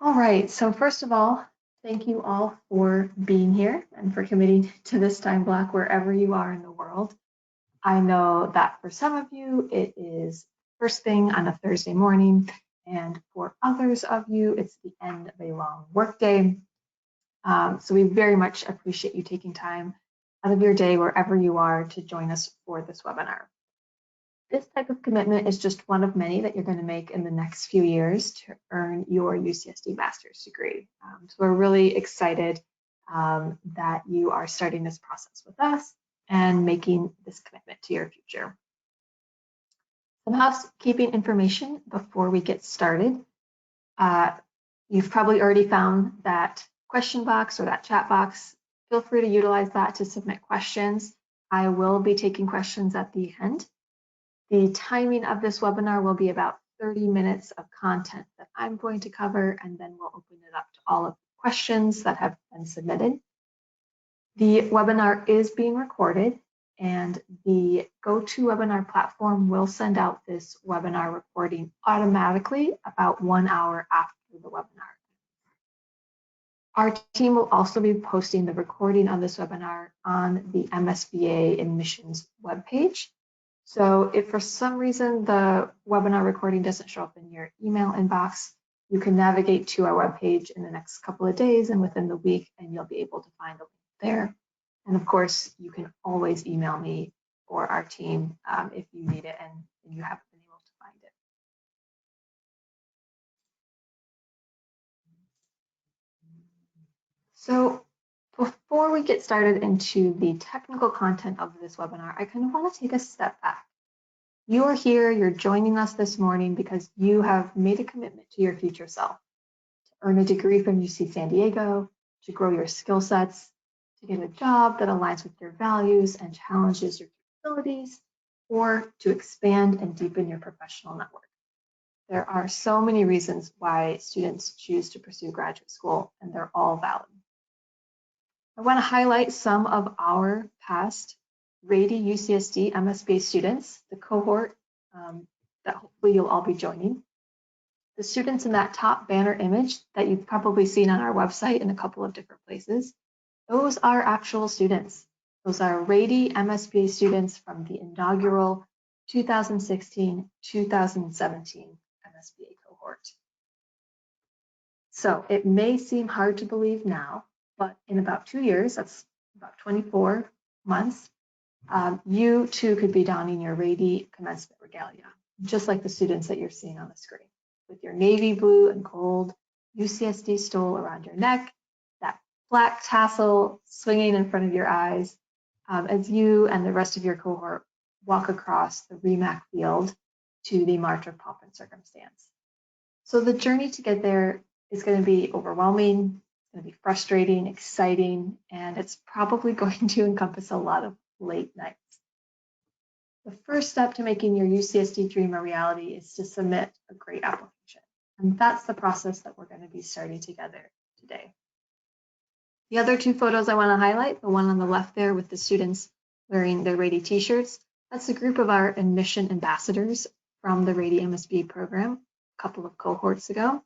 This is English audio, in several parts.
All right, so first of all, thank you all for being here and for committing to this time block wherever you are in the world. I know that for some of you, it is first thing on a Thursday morning, and for others of you, it's the end of a long workday. So we very much appreciate you taking time out of your day, wherever you are, to join us for this webinar. This type of commitment is just one of many that you're going to make in the next few years to earn your UCSD master's degree. So we're really excited that you are starting this process with us and making this commitment to your future. Some housekeeping information before we get started. You've probably already found that question box or that chat box. Feel free to utilize that to submit questions. I will be taking questions at the end. The timing of this webinar will be about 30 minutes of content that I'm going to cover, and then we'll open it up to all of the questions that have been submitted. The webinar is being recorded, and the GoToWebinar platform will send out this webinar recording automatically about 1 hour after the webinar. Our team will also be posting the recording of this webinar on the MSBA admissions webpage. So if for some reason the webinar recording doesn't show up in your email inbox, you can navigate to our webpage in the next couple of days and within the week, and you'll be able to find a link there. And of course, you can always email me or our team if you need it and you haven't been able to find it. So before we get started into the technical content of this webinar, I kind of want to take a step back. You are here, you're joining us this morning because you have made a commitment to your future self, to earn a degree from UC San Diego, to grow your skill sets, to get a job that aligns with your values and challenges your capabilities, or to expand and deepen your professional network. There are so many reasons why students choose to pursue graduate school, and they're all valid. I want to highlight some of our past Rady UCSD MSBA students, the cohort that hopefully you'll all be joining. The students in that top banner image that you've probably seen on our website in a couple of different places, those are actual students. Those are Rady MSBA students from the inaugural 2016-2017 MSBA cohort. So it may seem hard to believe now, but in about 2 years, that's about 24 months, you too could be donning your Rady commencement regalia, just like the students that you're seeing on the screen, with your navy blue and gold UCSD stole around your neck, that black tassel swinging in front of your eyes, as you and the rest of your cohort walk across the REMAC field to the March of Pomp and Circumstance. So the journey to get there is going to be overwhelming, it's going to be frustrating, exciting, and it's probably going to encompass a lot of late nights. The first step to making your UCSD dream a reality is to submit a great application. And that's the process that we're going to be starting together today. The other two photos I want to highlight, the one on the left there with the students wearing their Rady t-shirts, that's a group of our admission ambassadors from the Rady MSBA program a couple of cohorts ago.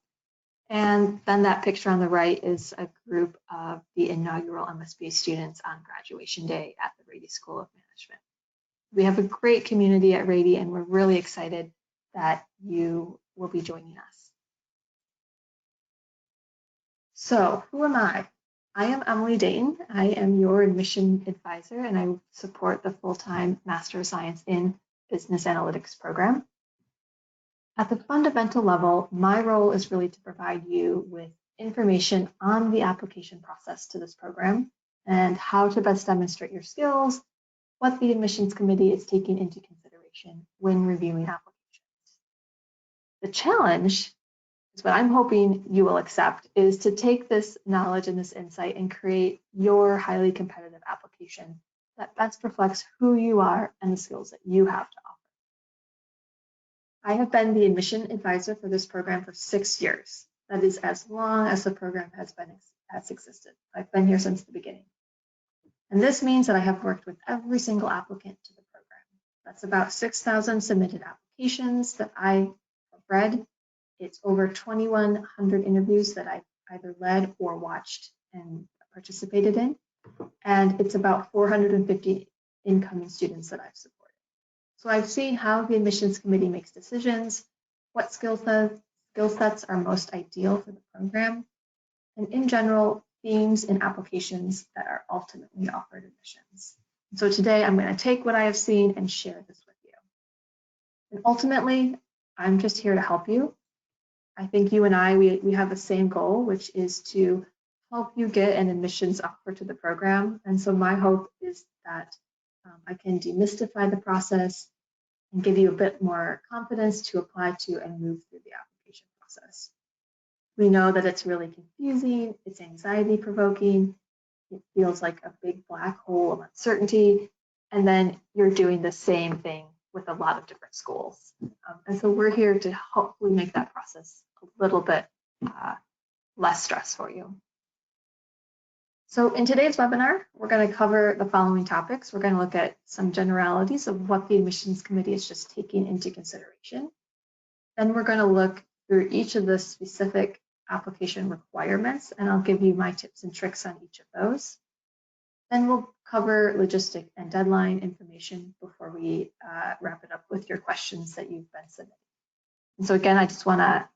And then that picture on the right is a group of the inaugural MSBA students on graduation day at the Rady School of Management. We have a great community at Rady, and we're really excited that you will be joining us. So who am I? I am Emily Dayton. I am your admission advisor, and I support the full-time Master of Science in Business Analytics program. At the fundamental level, my role is really to provide you with information on the application process to this program and how to best demonstrate your skills, what the admissions committee is taking into consideration when reviewing applications. The challenge is what I'm hoping you will accept is to take this knowledge and this insight and create your highly competitive application that best reflects who you are and the skills that you have to offer. I have been the admission advisor for this program for 6 years. That is as long as the program has existed. I've been here since the beginning. And this means that I have worked with every single applicant to the program. That's about 6,000 submitted applications that I have read It's over 2,100 interviews that I've either led or watched and participated in. And it's about 450 incoming students that I've supported. So I've seen how the admissions committee makes decisions, what skill sets are most ideal for the program, and in general, themes and applications that are ultimately offered admissions. And so today I'm going to take what I have seen and share this with you. And ultimately, I'm just here to help you. I think you and I, we have the same goal, which is to help you get an admissions offer to the program. And so my hope is that I can demystify the process and give you a bit more confidence to apply to and move through the application process. We know that it's really confusing, it's anxiety provoking, it feels like a big black hole of uncertainty, and then you're doing the same thing with a lot of different schools. And so we're here to hopefully make that process a little bit less stress for you. So in today's webinar, we're going to cover the following topics. We're going to look at some generalities of what the admissions committee is just taking into consideration. Then we're going to look through each of the specific application requirements, and I'll give you my tips and tricks on each of those. Then we'll cover logistic and deadline information before we wrap it up with your questions that you've been submitting. And so again, I just want to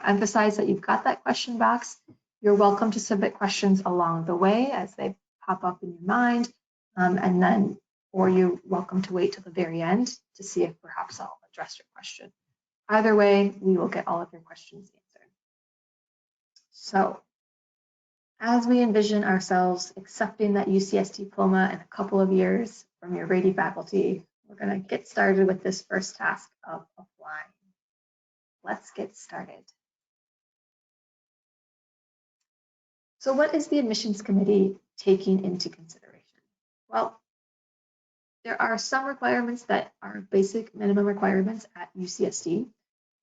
emphasize that you've got that question box. You're welcome to submit questions along the way as they pop up in your mind, or you're welcome to wait till the very end to see if perhaps I'll address your question. Either way, we will get all of your questions answered. So, as we envision ourselves accepting that UCS diploma in a couple of years from your Rady faculty, we're going to get started with this first task of applying. Let's get started. So what is the admissions committee taking into consideration? Well, there are some requirements that are basic minimum requirements at UCSD.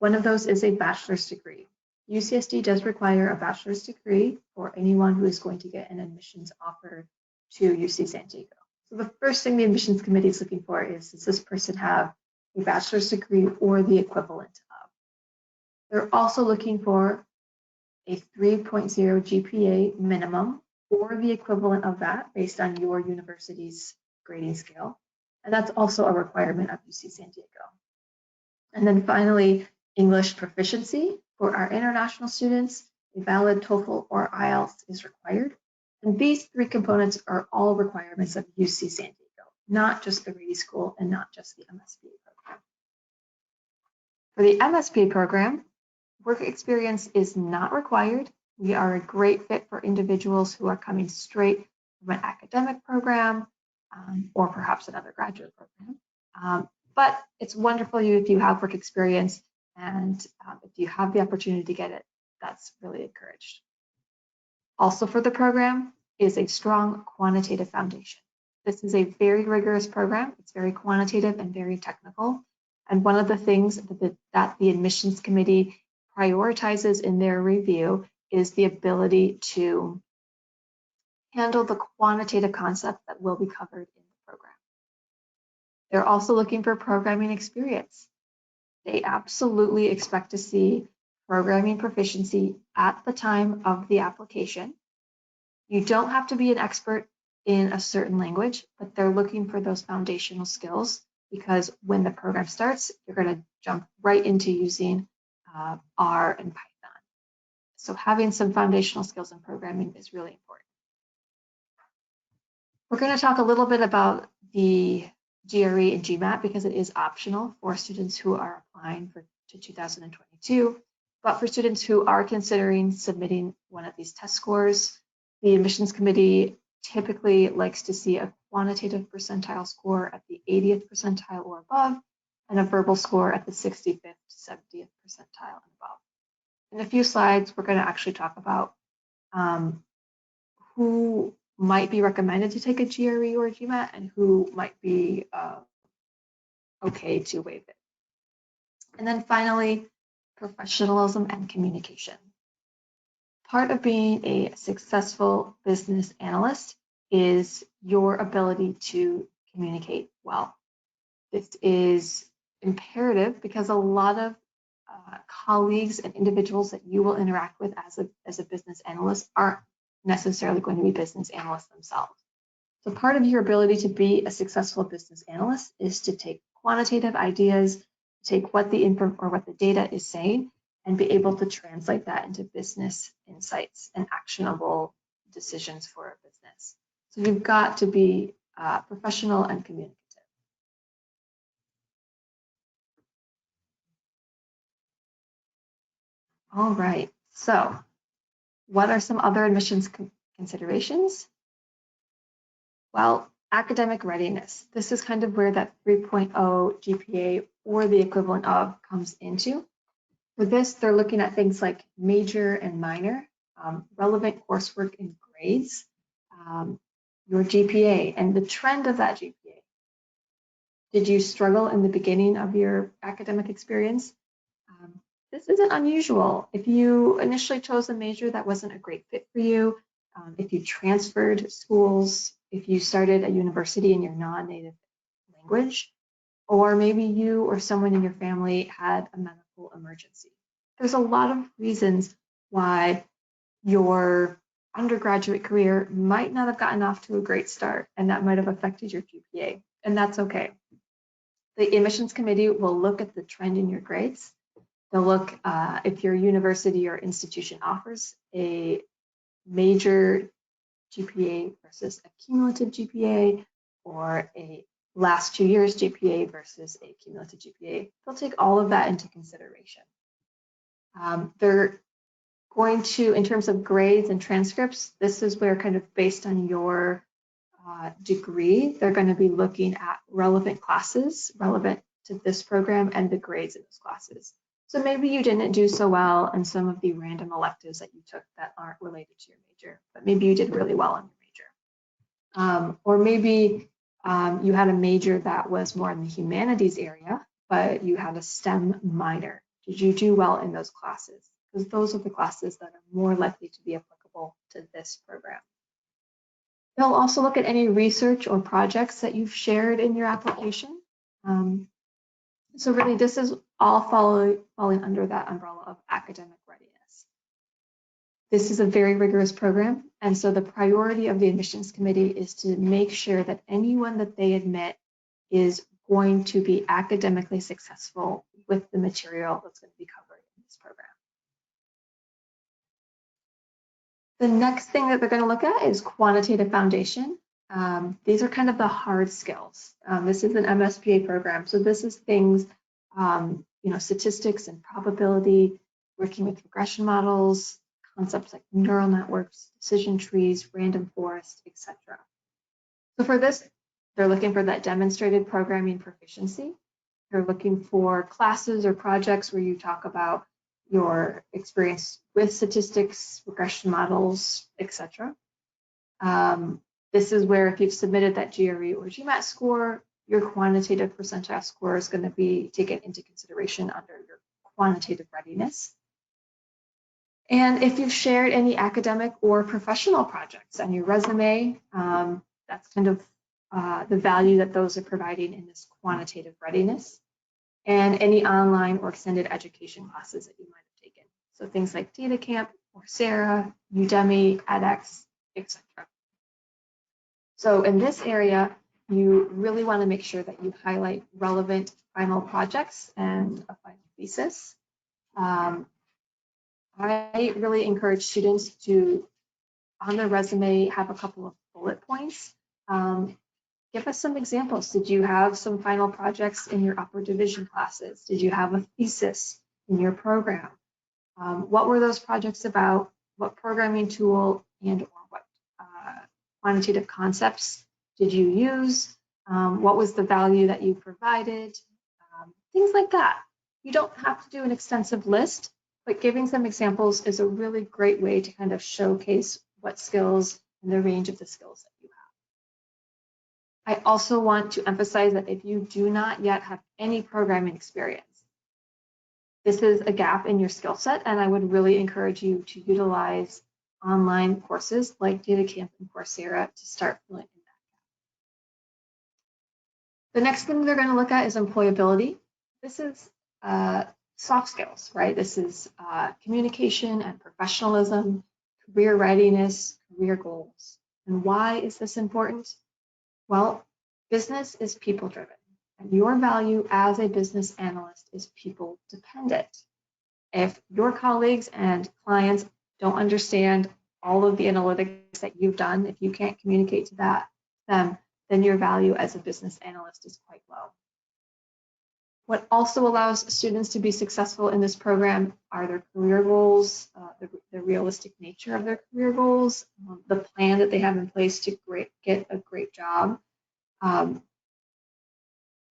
One of those is a bachelor's degree. UCSD does require a bachelor's degree for anyone who is going to get an admissions offer to UC San Diego. So the first thing the admissions committee is looking for is, does this person have a bachelor's degree or the equivalent of? They're also looking for a 3.0 GPA minimum or the equivalent of that based on your university's grading scale. And that's also a requirement of UC San Diego. And then finally, English proficiency. For our international students, a valid TOEFL or IELTS is required. And these three components are all requirements of UC San Diego, not just the Rady School and not just the MSBA program. For the MSBA program, work experience is not required. We are a great fit for individuals who are coming straight from an academic program or perhaps another graduate program. But it's wonderful if you have work experience, and if you have the opportunity to get it, that's really encouraged. Also for the program is a strong quantitative foundation. This is a very rigorous program. It's very quantitative and very technical. And one of the things that the admissions committee prioritizes in their review is the ability to handle the quantitative concepts that will be covered in the program. They're also looking for programming experience. They absolutely expect to see programming proficiency at the time of the application. You don't have to be an expert in a certain language, but they're looking for those foundational skills because when the program starts, you're going to jump right into using R and Python. So having some foundational skills in programming is really important. We're going to talk a little bit about the GRE and GMAT because it is optional for students who are applying to 2022. But for students who are considering submitting one of these test scores, the admissions committee typically likes to see a quantitative percentile score at the 80th percentile or above, and a verbal score at the 65th to 70th percentile and above. In a few slides, we're going to actually talk about who might be recommended to take a GRE or a GMAT and who might be okay to waive it. And then finally, professionalism and communication. Part of being a successful business analyst is your ability to communicate well. This is imperative because a lot of colleagues and individuals that you will interact with as a business analyst aren't necessarily going to be business analysts themselves. So part of your ability to be a successful business analyst is to take quantitative ideas, take what the info or what the data is saying, and be able to translate that into business insights and actionable decisions for a business. So you've got to be professional and communicative. All right, so what are some other admissions considerations? Well, academic readiness. This is kind of where that 3.0 GPA or the equivalent of comes into. For this, they're looking at things like major and minor, relevant coursework and grades, your GPA and the trend of that GPA. Did you struggle in the beginning of your academic experience? This isn't unusual. If you initially chose a major that wasn't a great fit for you, if you transferred schools, if you started a university in your non-native language, or maybe you or someone in your family had a medical emergency. There's a lot of reasons why your undergraduate career might not have gotten off to a great start, and that might have affected your GPA, and that's okay. The admissions committee will look at the trend in your grades. They'll look if your university or institution offers a major GPA versus a cumulative GPA, or a last 2 years GPA versus a cumulative GPA. They'll take all of that into consideration. They're going to, in terms of grades and transcripts, this is where kind of based on your degree, they're going to be looking at relevant classes, relevant to this program, and the grades in those classes. So maybe you didn't do so well in some of the random electives that you took that aren't related to your major, but maybe you did really well in your major. Or maybe you had a major that was more in the humanities area, but you had a STEM minor. Did you do well in those classes? Because those are the classes that are more likely to be applicable to this program. They'll also look at any research or projects that you've shared in your application. So really, this is all falling under that umbrella of academic readiness. This is a very rigorous program, and so the priority of the admissions committee is to make sure that anyone that they admit is going to be academically successful with the material that's going to be covered in this program. The next thing that they're going to look at is quantitative foundation. These are kind of the hard skills. This is an MSBA program, so this is things, statistics and probability, working with regression models, concepts like neural networks, decision trees, random forest, etc. So for this, they're looking for that demonstrated programming proficiency. They're looking for classes or projects where you talk about your experience with statistics, regression models, etc. This is where if you've submitted that GRE or GMAT score, your quantitative percentile score is going to be taken into consideration under your quantitative readiness. And if you've shared any academic or professional projects on your resume, that's kind of the value that those are providing in this quantitative readiness, and any online or extended education classes that you might have taken. So things like DataCamp, Coursera, Udemy, edX, etc. So in this area, you really want to make sure that you highlight relevant final projects and a final thesis. I really encourage students to, on their resume, have a couple of bullet points. Give us some examples. Did you have some final projects in your upper division classes? Did you have a thesis in your program? What were those projects about? What programming tool and or what quantitative concepts did you use? What was the value that you provided? Things like that. You don't have to do an extensive list, but giving some examples is a really great way to kind of showcase what skills and the range of the skills that you have. I also want to emphasize that if you do not yet have any programming experience, this is a gap in your skill set, and I would really encourage you to utilize online courses like DataCamp and Coursera to start filling in that gap. The next thing they're going to look at is employability. This is soft skills, right? This is communication and professionalism, career readiness, career goals. And why is this important? Well, business is people driven, and your value as a business analyst is people dependent. If your colleagues and clients don't understand all of the analytics that you've done, if you can't communicate to them, then your value as a business analyst is quite low. What also allows students to be successful in this program are their career goals, the realistic nature of their career goals, the plan that they have in place to get a great job.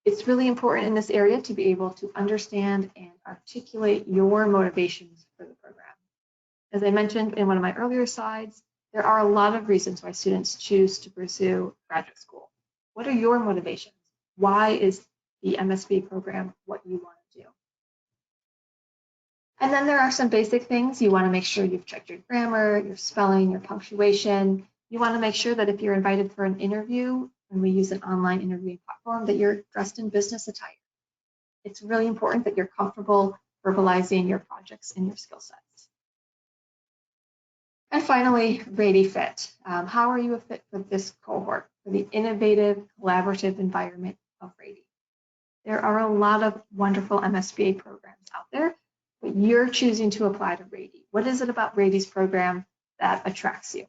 It's really important in this area to be able to understand and articulate your motivations for the program. As I mentioned in one of my earlier slides, there are a lot of reasons why students choose to pursue graduate school. What are your motivations? Why is the MSBA program what you want to do? And then there are some basic things. You want to make sure you've checked your grammar, your spelling, your punctuation. You want to make sure that if you're invited for an interview, and we use an online interviewing platform, that you're dressed in business attire. It's really important that you're comfortable verbalizing your projects and your skill sets. And finally, Rady fit. How are you a fit for this cohort, for the innovative, collaborative environment of Rady? There are a lot of wonderful MSBA programs out there, but you're choosing to apply to Rady. What is it about Rady's program that attracts you?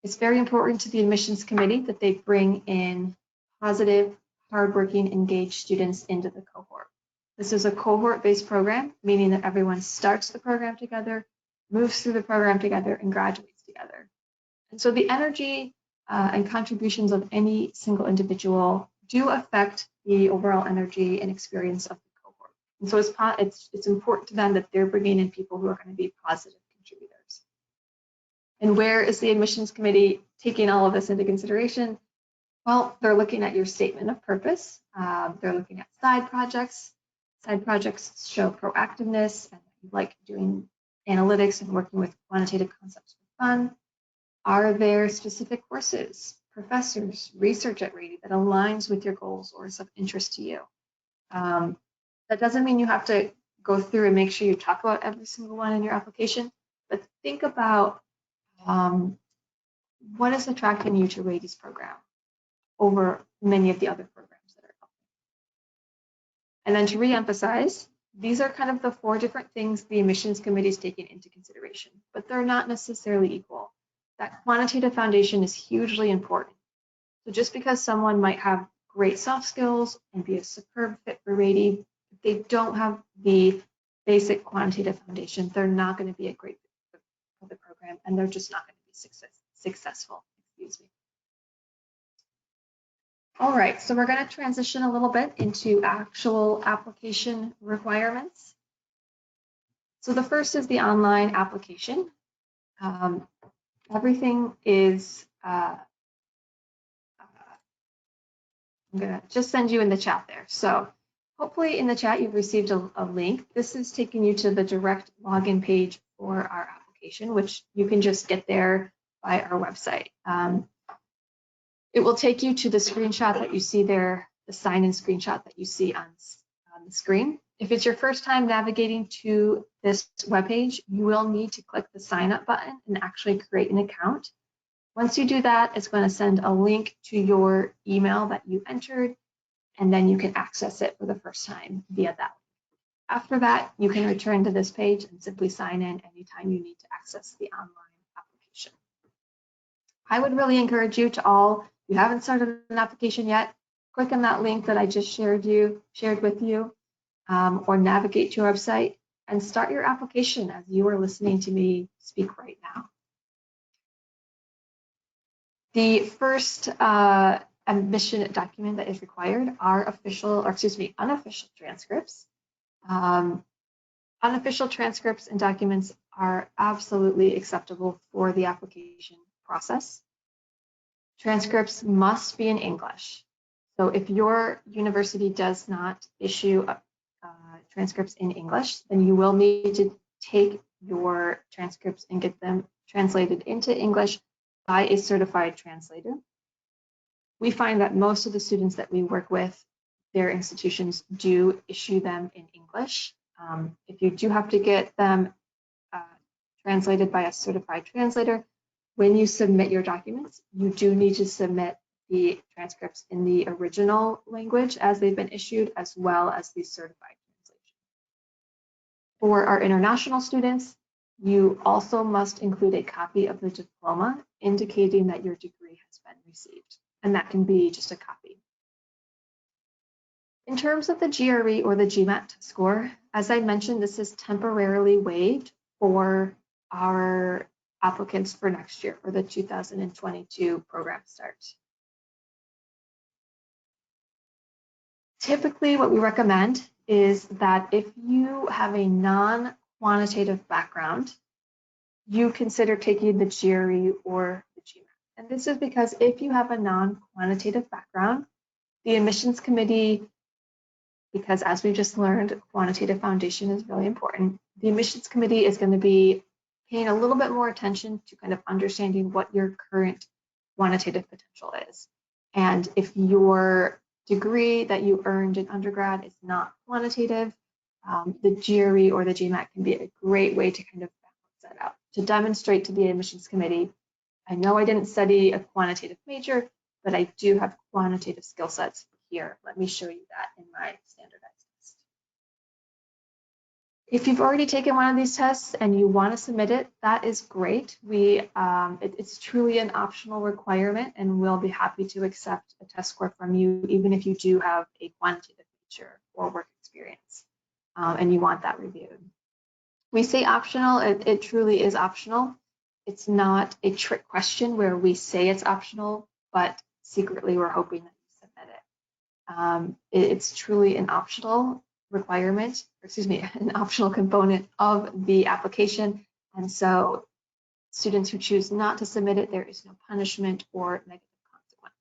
It's very important to the admissions committee that they bring in positive, hardworking, engaged students into the cohort. This is a cohort-based program, meaning that everyone starts the program together, moves through the program together, and graduates together. And so the energy and contributions of any single individual do affect the overall energy and experience of the cohort. And so it's important to them that they're bringing in people who are going to be positive contributors. And where is the admissions committee taking all of this into consideration? Well, they're looking at your statement of purpose. They're looking at side projects. Side projects show proactiveness and you like doing analytics and working with quantitative concepts for fun. Are there specific courses, professors, research at Rady that aligns with your goals or is of interest to you? That doesn't mean you have to go through and make sure you talk about every single one in your application, but think about what is attracting you to Rady's program over many of the other programs that are out there. And then to reemphasize, these are kind of the 4 different things the admissions committee is taking into consideration, but they're not necessarily equal. That quantitative foundation is hugely important. So just because someone might have great soft skills and be a superb fit for Rady, if they don't have the basic quantitative foundation, they're not going to be a great fit for the program, and they're just not going to be successful. Excuse me. All right, so we're going to transition a little bit into actual application requirements. So the first is the online application. Everything is, I'm going to just send you in the chat there. So hopefully in the chat you've received a link. This is taking you to the direct login page for our application, which you can just get there by our website. It will take you to the screenshot that you see there, the sign-in screenshot that you see on the screen. If it's your first time navigating to this webpage, you will need to click the sign up button and actually create an account. Once you do that, it's going to send a link to your email that you entered, and then you can access it for the first time via that. After that, you can return to this page and simply sign in anytime you need to access the online application. I would really encourage you to all, if you haven't started an application yet, click on that link that I just shared with you, or navigate to our website and start your application as you are listening to me speak right now. The first admission document that is required are unofficial transcripts. Unofficial transcripts and documents are absolutely acceptable for the application process. Transcripts must be in English. So if your university does not issue transcripts in English, then you will need to take your transcripts and get them translated into English by a certified translator. We find that most of the students that we work with their institutions do issue them in English. If you do have to get them translated by a certified translator, when you submit your documents, you do need to submit the transcripts in the original language as they've been issued, as well as the certified translation. For our international students, you also must include a copy of the diploma indicating that your degree has been received, and that can be just a copy. In terms of the GRE or the GMAT test score, as I mentioned, this is temporarily waived for our applicants for next year, for the 2022 program start. Typically, what we recommend is that if you have a non-quantitative background, you consider taking the GRE or the GMAT. And this is because if you have a non-quantitative background, the admissions committee, because as we just learned, quantitative foundation is really important, the admissions committee is going to be paying a little bit more attention to kind of understanding what your current quantitative potential is. And if your degree that you earned in undergrad is not quantitative, the GRE or the GMAT can be a great way to kind of balance that out, to demonstrate to the admissions committee, I know I didn't study a quantitative major, but I do have quantitative skill sets here. Let me show you that in my standardized test. If you've already taken one of these tests and you want to submit it, that is great. It's truly an optional requirement, and we'll be happy to accept a test score from you, even if you do have a quantitative major or work experience, and you want that reviewed. We say optional, it truly is optional. It's not a trick question where we say it's optional, but secretly we're hoping that you submit it. It's truly an optional requirement, an optional component of the application. And so students who choose not to submit it, there is no punishment or negative consequence.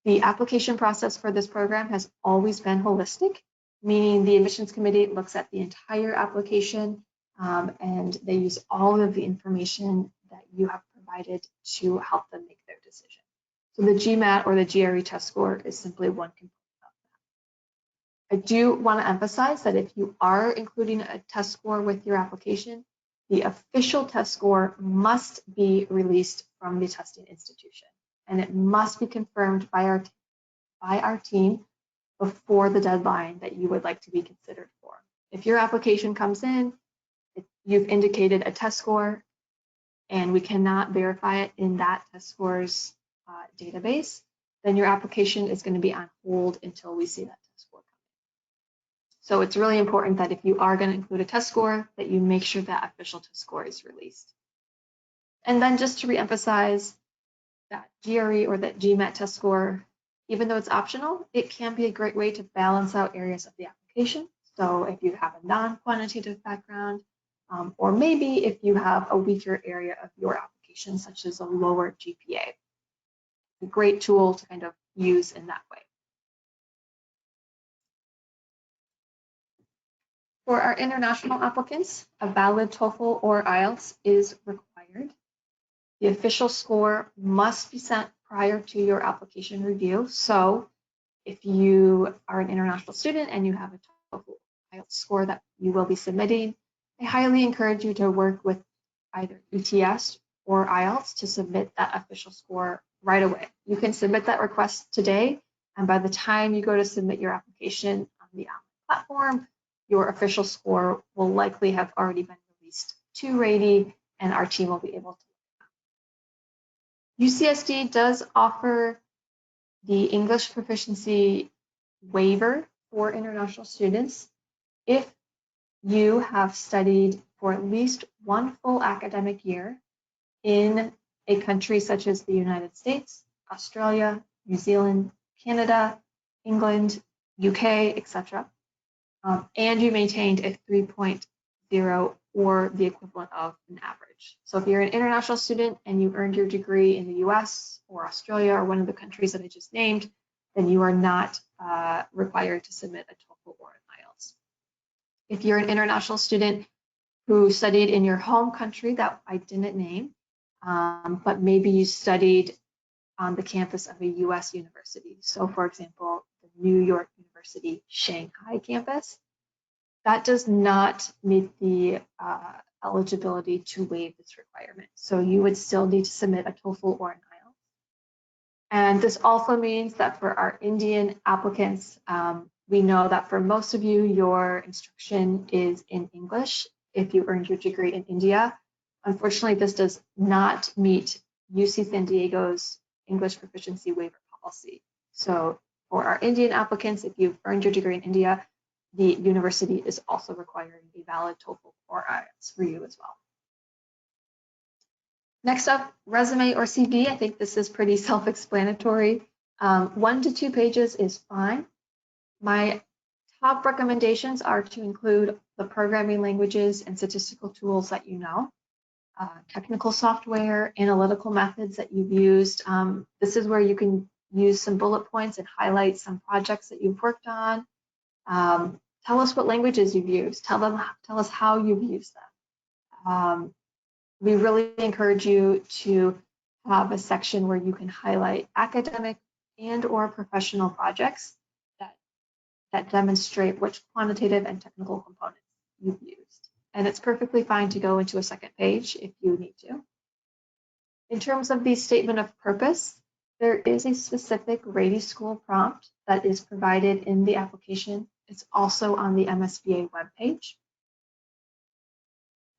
The application process for this program has always been holistic, meaning the admissions committee looks at the entire application and they use all of the information that you have provided to help them make their decision. So the GMAT or the GRE test score is simply one component. I do want to emphasize that if you are including a test score with your application, the official test score must be released from the testing institution, and it must be confirmed by our team before the deadline that you would like to be considered for. If your application comes in, if you've indicated a test score, and we cannot verify it in that test scores database, then your application is going to be on hold until we see that test score. So it's really important that if you are going to include a test score, that you make sure that official test score is released. And then just to reemphasize, that GRE or that GMAT test score, even though it's optional, it can be a great way to balance out areas of the application. So if you have a non-quantitative background, or maybe if you have a weaker area of your application, such as a lower GPA, it's a great tool to kind of use in that way. For our international applicants, a valid TOEFL or IELTS is required. The official score must be sent prior to your application review. So if you are an international student and you have a TOEFL IELTS score that you will be submitting, I highly encourage you to work with either ETS or IELTS to submit that official score right away. You can submit that request today, and by the time you go to submit your application on the online platform, your official score will likely have already been released to Rady, and our team will be able to. UCSD does offer the English proficiency waiver for international students if you have studied for at least one full academic year in a country such as the United States, Australia, New Zealand, Canada, England, UK, etc. And you maintained a 3.0 or the equivalent of an average. So if you're an international student and you earned your degree in the US or Australia or one of the countries that I just named, then you are not required to submit a TOEFL or an IELTS. If you're an international student who studied in your home country that I didn't name, but maybe you studied on the campus of a US university. So for example, the New York University University Shanghai campus. That does not meet the eligibility to waive this requirement. So you would still need to submit a TOEFL or an IELTS. And this also means that for our Indian applicants, we know that for most of you, your instruction is in English if you earned your degree in India. Unfortunately, this does not meet UC San Diego's English proficiency waiver policy. So for our Indian applicants, if you've earned your degree in India, the university is also requiring a valid TOEFL or IELTS for you as well. Next up, resume or CV. I think this is pretty self-explanatory. 1 to 2 pages is fine. My top recommendations are to include the programming languages and statistical tools that you know, technical software, analytical methods that you've used. This is where you can use some bullet points and highlight some projects that you've worked on. Tell us what languages you've used. Tell us how you've used them. We really encourage you to have a section where you can highlight academic and or professional projects that demonstrate which quantitative and technical components you've used. And it's perfectly fine to go into a second page if you need to. In terms of the statement of purpose, there is a specific Rady School prompt that is provided in the application. It's also on the MSBA webpage.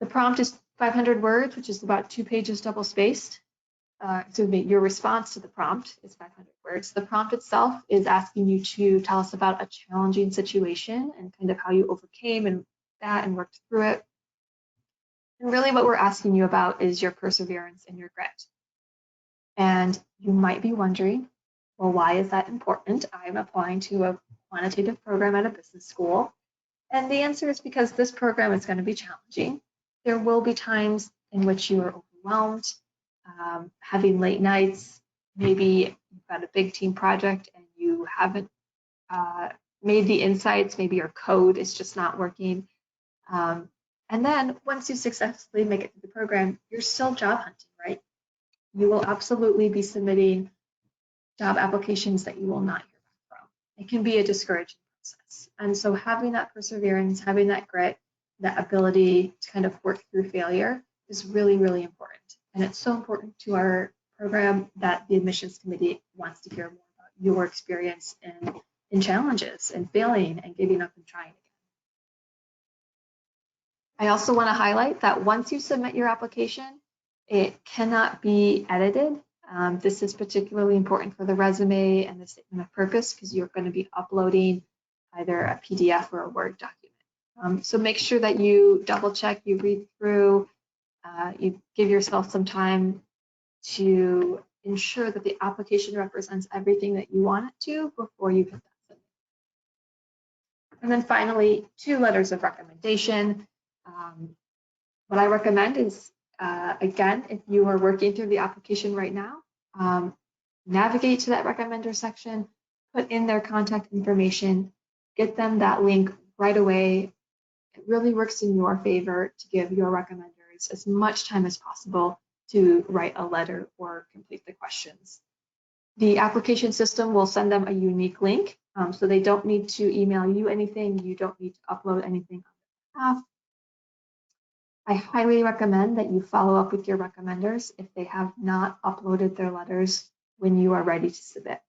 The prompt is 500 words, which is about 2 pages double spaced. Your response to the prompt is 500 words. The prompt itself is asking you to tell us about a challenging situation and kind of how you overcame that and worked through it. And really what we're asking you about is your perseverance and your grit. And you might be wondering, well, why is that important? I'm applying to a quantitative program at a business school. And the answer is because this program is going to be challenging. There will be times in which you are overwhelmed, having late nights, maybe you've got a big team project and you haven't made the insights, maybe your code is just not working. And then once you successfully make it through the program, you're still job hunting, right? You will absolutely be submitting job applications that you will not hear back from. It can be a discouraging process. And so having that perseverance, having that grit, that ability to kind of work through failure is really, really important. And it's so important to our program that the admissions committee wants to hear more about your experience in challenges and failing and giving up and trying again. I also want to highlight that once you submit your application, it cannot be edited. This is particularly important for the resume and the statement of purpose because you're going to be uploading either a PDF or a Word document. So make sure that you double check, you read through, you give yourself some time to ensure that the application represents everything that you want it to before you hit that submit. And then finally, 2 letters of recommendation. What I recommend is, again, if you are working through the application right now, navigate to that recommender section, put in their contact information, get them that link right away. It really works in your favor to give your recommenders as much time as possible to write a letter or complete the questions. The application system will send them a unique link, so they don't need to email you anything. You don't need to upload anything on their behalf. I highly recommend that you follow up with your recommenders if they have not uploaded their letters when you are ready to submit.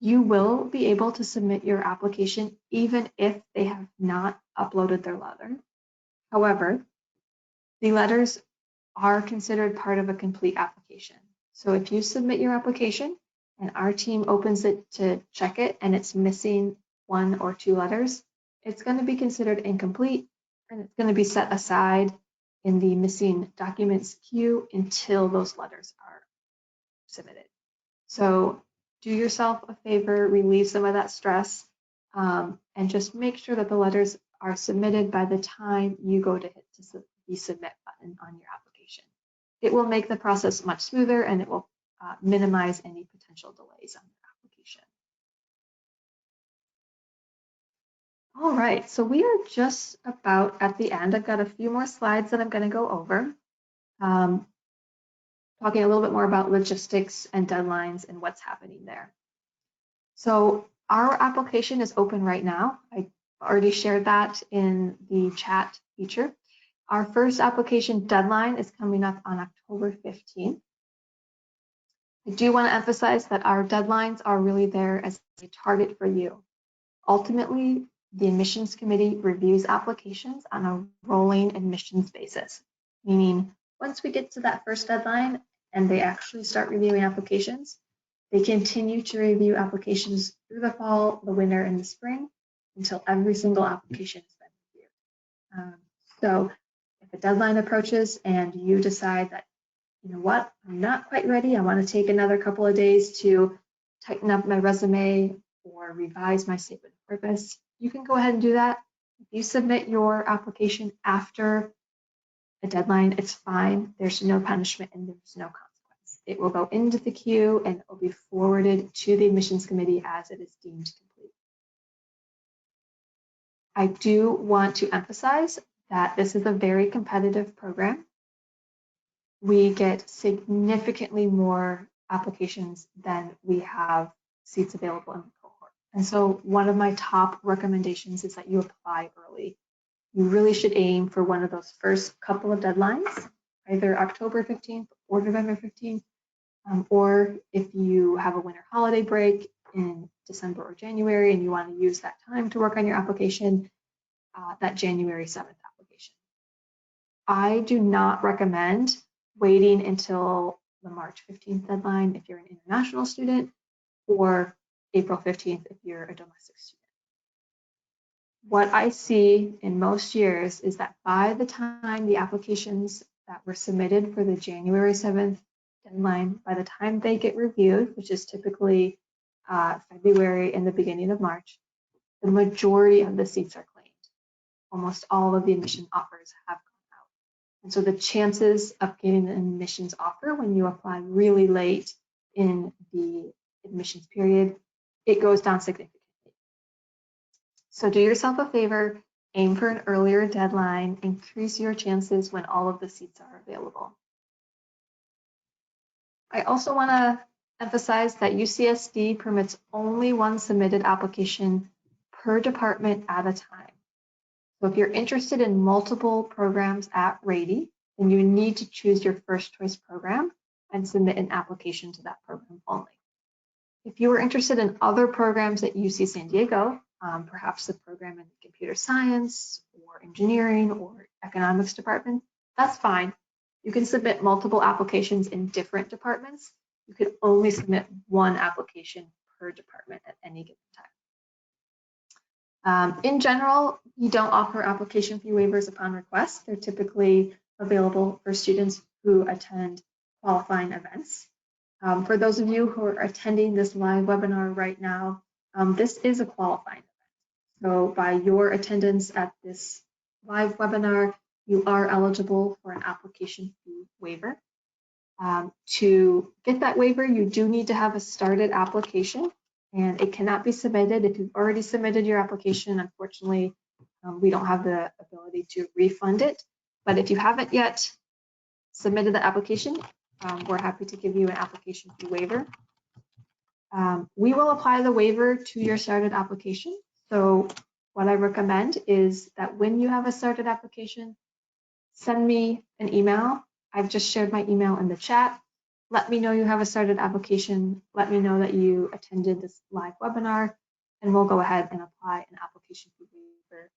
You will be able to submit your application even if they have not uploaded their letter. However, the letters are considered part of a complete application. So if you submit your application and our team opens it to check it and it's missing 1 or 2 letters, it's going to be considered incomplete and it's going to be set aside in the missing documents queue until those letters are submitted. So do yourself a favor, relieve some of that stress, and just make sure that the letters are submitted by the time you go to hit the submit button on your application. It will make the process much smoother and it will minimize any potential delays on your application. All right, so we are just about at the end. I've got a few more slides that I'm going to go over, talking a little bit more about logistics and deadlines and what's happening there. So Our application is open right now. I already shared that in the chat feature. Our first application deadline is coming up on October 15th. I do want to emphasize that our deadlines are really there as a target for you. Ultimately, the admissions committee reviews applications on a rolling admissions basis, meaning once we get to that first deadline and they actually start reviewing applications, they continue to review applications through the fall, the winter, and the spring until every single application has been reviewed. So if a deadline approaches and you decide that, you know what, I'm not quite ready, I want to take another couple of days to tighten up my resume or revise my statement of purpose, you can go ahead and do that. If you submit your application after a deadline, it's fine. There's no punishment and there's no consequence. It will go into the queue and it will be forwarded to the admissions committee as it is deemed complete. I do want to emphasize that this is a very competitive program. We get significantly more applications than we have seats available in the cohort. And so one of my top recommendations is that you apply early. You really should aim for one of those first couple of deadlines, either October 15th or November 15th, or if you have a winter holiday break in December or January and you want to use that time to work on your application, that January 7th application. I do not recommend waiting until the March 15th deadline if you're an international student, or April 15th if you're a domestic student. What I see in most years is that by the time the applications that were submitted for the January 7th deadline, by the time they get reviewed, which is typically February and the beginning of March, the majority of the seats are claimed. Almost all of the admission offers have gone out. And so the chances of getting an admissions offer when you apply really late in the admissions period, it goes down significantly. So do yourself a favor, aim for an earlier deadline, increase your chances when all of the seats are available. I also want to emphasize that UCSD permits only one submitted application per department at a time. So if you're interested in multiple programs at Rady, then you need to choose your first choice program and submit an application to that program only. If you are interested in other programs at UC San Diego, perhaps the program in computer science or engineering or economics department, that's fine. You can submit multiple applications in different departments. You could only submit one application per department at any given time. In general, we don't offer application fee waivers upon request. They're typically available for students who attend qualifying events. For those of you who are attending this live webinar right now, this is a qualifying event. So by your attendance at this live webinar, you are eligible for an application fee waiver. To get that waiver, you do need to have a started application, and it cannot be submitted. If you've already submitted your application, unfortunately, we don't have the ability to refund it. But if you haven't yet submitted the application, we're happy to give you an application fee waiver. We will apply the waiver to your started application. So what I recommend is that when you have a started application, send me an email. I've just shared my email in the chat. Let me know you have a started application. Let me know that you attended this live webinar, and we'll go ahead and apply an application fee waiver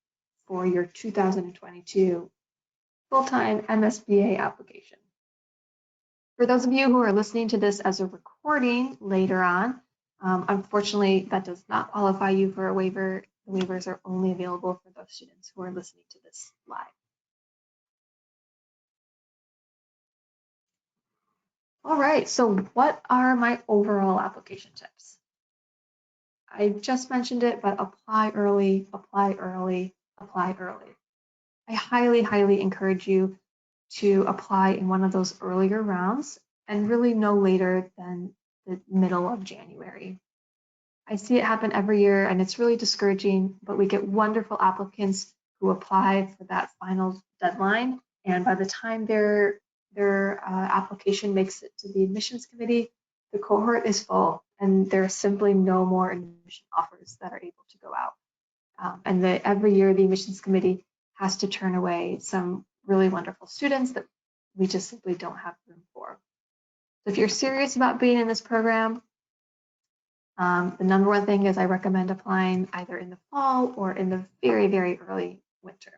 for your 2022 full-time MSBA application. For those of you who are listening to this as a recording later on, unfortunately, that does not qualify you for a waiver. The waivers are only available for those students who are listening to this live. All right, so what are my overall application tips? I just mentioned it, but apply early, apply early, apply early. I highly, highly encourage you to apply in one of those earlier rounds and really no later than the middle of January. I see it happen every year and it's really discouraging, but we get wonderful applicants who apply for that final deadline. And by the time their application makes it to the admissions committee, the cohort is full and there are simply no more admission offers that are able to go out. And every year the admissions committee has to turn away some really wonderful students that we just simply don't have room for. So if you're serious about being in this program, the number one thing is I recommend applying either in the fall or in the very, very early winter.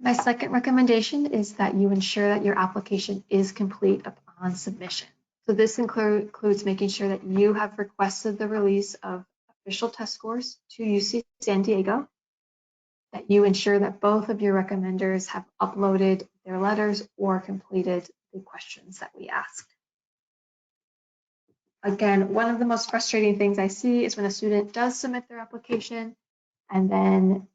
My second recommendation is that you ensure that your application is complete upon submission. So this includes making sure that you have requested the release of official test scores to UC San Diego, that you ensure that both of your recommenders have uploaded their letters or completed the questions that we asked. Again, one of the most frustrating things I see is when a student does submit their application and then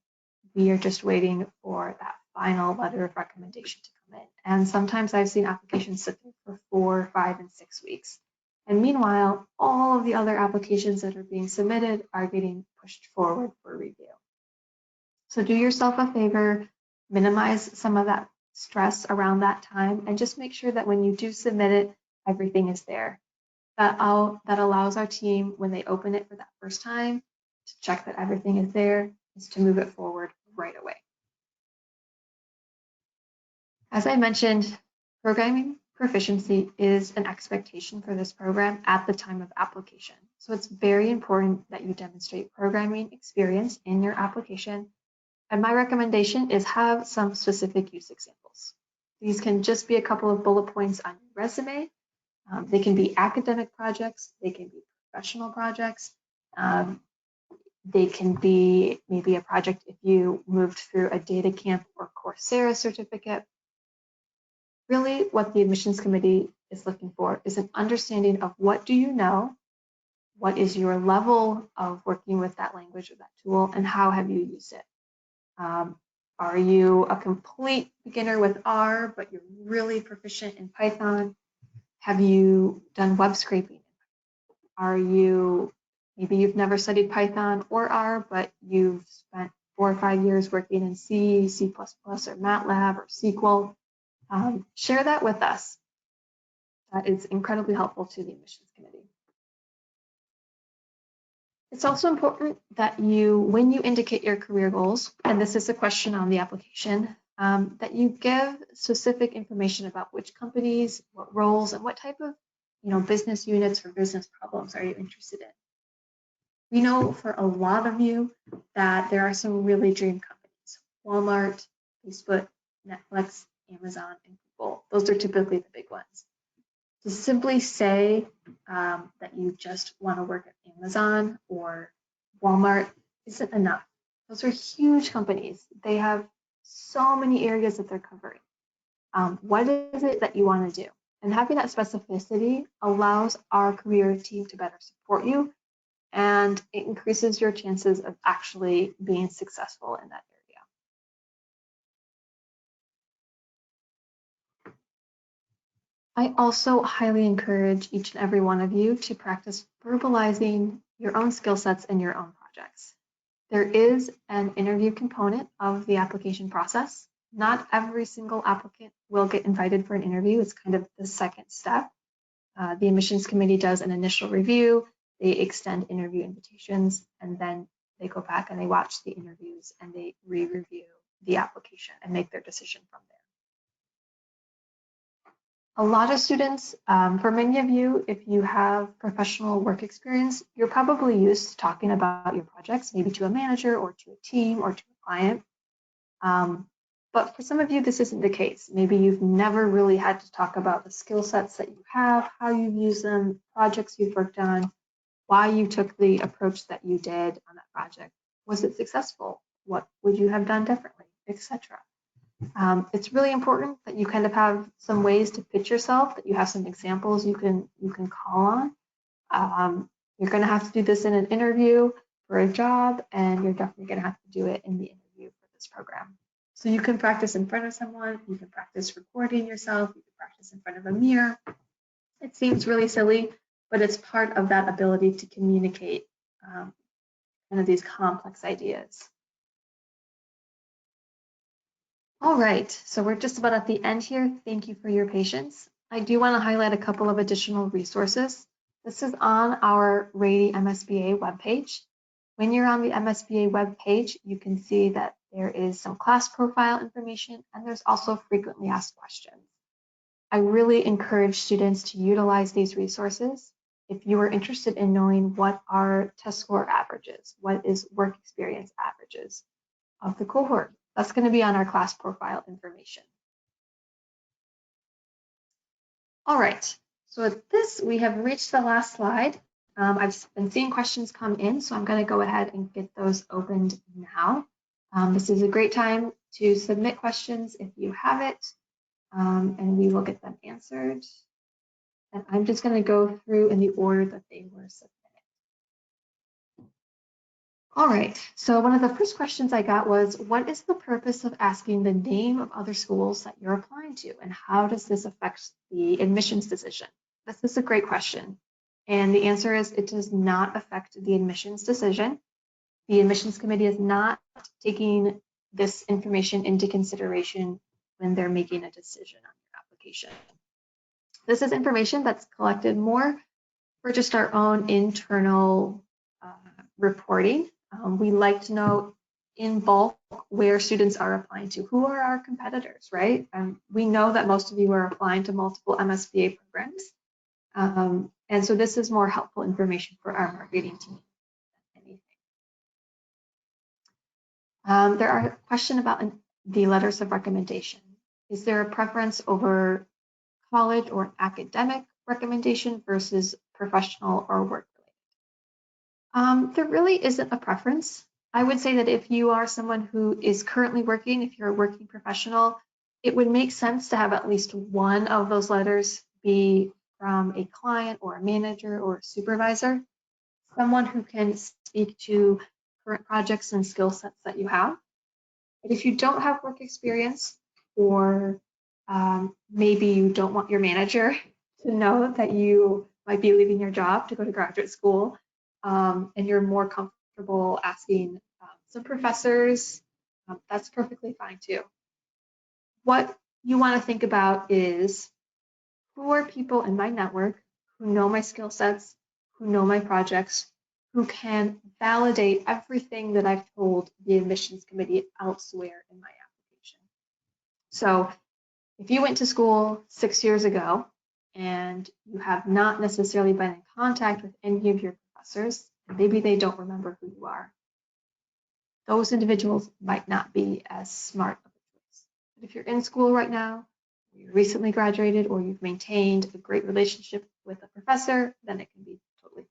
we are just waiting for that final letter of recommendation to come in. And sometimes I've seen applications sit there for 4, 5, and 6 weeks. And meanwhile, all of the other applications that are being submitted are getting pushed forward for review. So do yourself a favor, minimize some of that stress around that time, and just make sure that when you do submit it, everything is there. That allows our team, when they open it for that first time, to check that everything is there, is to move it forward right away. As I mentioned, programming proficiency is an expectation for this program at the time of application. So it's very important that you demonstrate programming experience in your application. And my recommendation is have some specific use examples. These can just be a couple of bullet points on your resume. They can be academic projects, they can be professional projects, they can be maybe a project if you moved through a data camp or Coursera certificate. Really, what the admissions committee is looking for is an understanding of what do you know, what is your level of working with that language or that tool, and how have you used it. Are you a complete beginner with R, but you're really proficient in Python? Have you done web scraping? Are you, maybe you've never studied Python or R, but you've spent 4 or 5 years working in C, C++, or MATLAB or SQL. Share that with us. That is incredibly helpful to the admissions committee. It's also important that you, when you indicate your career goals, and this is a question on the application, that you give specific information about which companies, what roles, and what type of business units or business problems are you interested in. We know for a lot of you that there are some really dream companies: Walmart, Facebook, Netflix, Amazon, and Google. Those are typically the big ones. To simply say that you just want to work at Amazon or Walmart isn't enough. Those are huge companies. They have so many areas that they're covering. What is it that you want to do? And having that specificity allows our career team to better support you, and it increases your chances of actually being successful in that area. I also highly encourage each and every one of you to practice verbalizing your own skill sets and your own projects. There is an interview component of the application process. Not every single applicant will get invited for an interview. It's kind of the second step. The admissions committee does an initial review, they extend interview invitations, and then they go back and they watch the interviews and they re-review the application and make their decision from there. A lot of students, for many of you, if you have professional work experience, you're probably used to talking about your projects, maybe to a manager or to a team or to a client. But for some of you, this isn't the case. Maybe you've never really had to talk about the skill sets that you have, how you've used them, projects you've worked on, why you took the approach that you did on that project. Was it successful? What would you have done differently, etc. It's really important that you kind of have some ways to pitch yourself, that you have some examples you can call on. You're going to have to do this in an interview for a job, and you're definitely going to have to do it in the interview for this program. So you can practice in front of someone, you can practice recording yourself, you can practice in front of a mirror. It seems really silly, but it's part of that ability to communicate kind of these complex ideas. All right, so we're just about at the end here. Thank you for your patience. I do want to highlight a couple of additional resources. This is on our Rady MSBA webpage. When you're on the MSBA webpage, you can see that there is some class profile information, and there's also frequently asked questions. I really encourage students to utilize these resources. If you are interested in knowing what are test score averages, what is work experience averages of the cohort, that's going to be on our class profile information. All right, so at this, we have reached the last slide. I've been seeing questions come in, so I'm going to go ahead and get those opened now. This is a great time to submit questions if you have it, and we will get them answered. And I'm just going to go through in the order that they were submitted. All right, so one of the first questions I got was, what is the purpose of asking the name of other schools that you're applying to, and how does this affect the admissions decision? This is a great question. And the answer is it does not affect the admissions decision. The admissions committee is not taking this information into consideration when they're making a decision on your application. This is information that's collected more for just our own internal reporting. We like to know in bulk where students are applying to, who are our competitors, right? We know that most of you are applying to multiple MSBA programs. And so this is more helpful information for our marketing team than anything. There are questions about the letters of recommendation. Is there a preference over college or academic recommendation versus professional or work related? There really isn't a preference. I would say that if you are someone who is currently working, if you're a working professional, it would make sense to have at least one of those letters be from a client or a manager or a supervisor, someone who can speak to current projects and skill sets that you have. But if you don't have work experience, or maybe you don't want your manager to know that you might be leaving your job to go to graduate school, and you're more comfortable asking some professors, that's perfectly fine too. What you want to think about is, who are people in my network who know my skill sets, who know my projects, who can validate everything that I've told the admissions committee elsewhere in my application. So if you went to school 6 years ago and you have not necessarily been in contact with any of your professors, maybe they don't remember who you are, those individuals might not be as smart of a choice. But if you're in school right now, you recently graduated, or you've maintained a great relationship with a professor, then it can be totally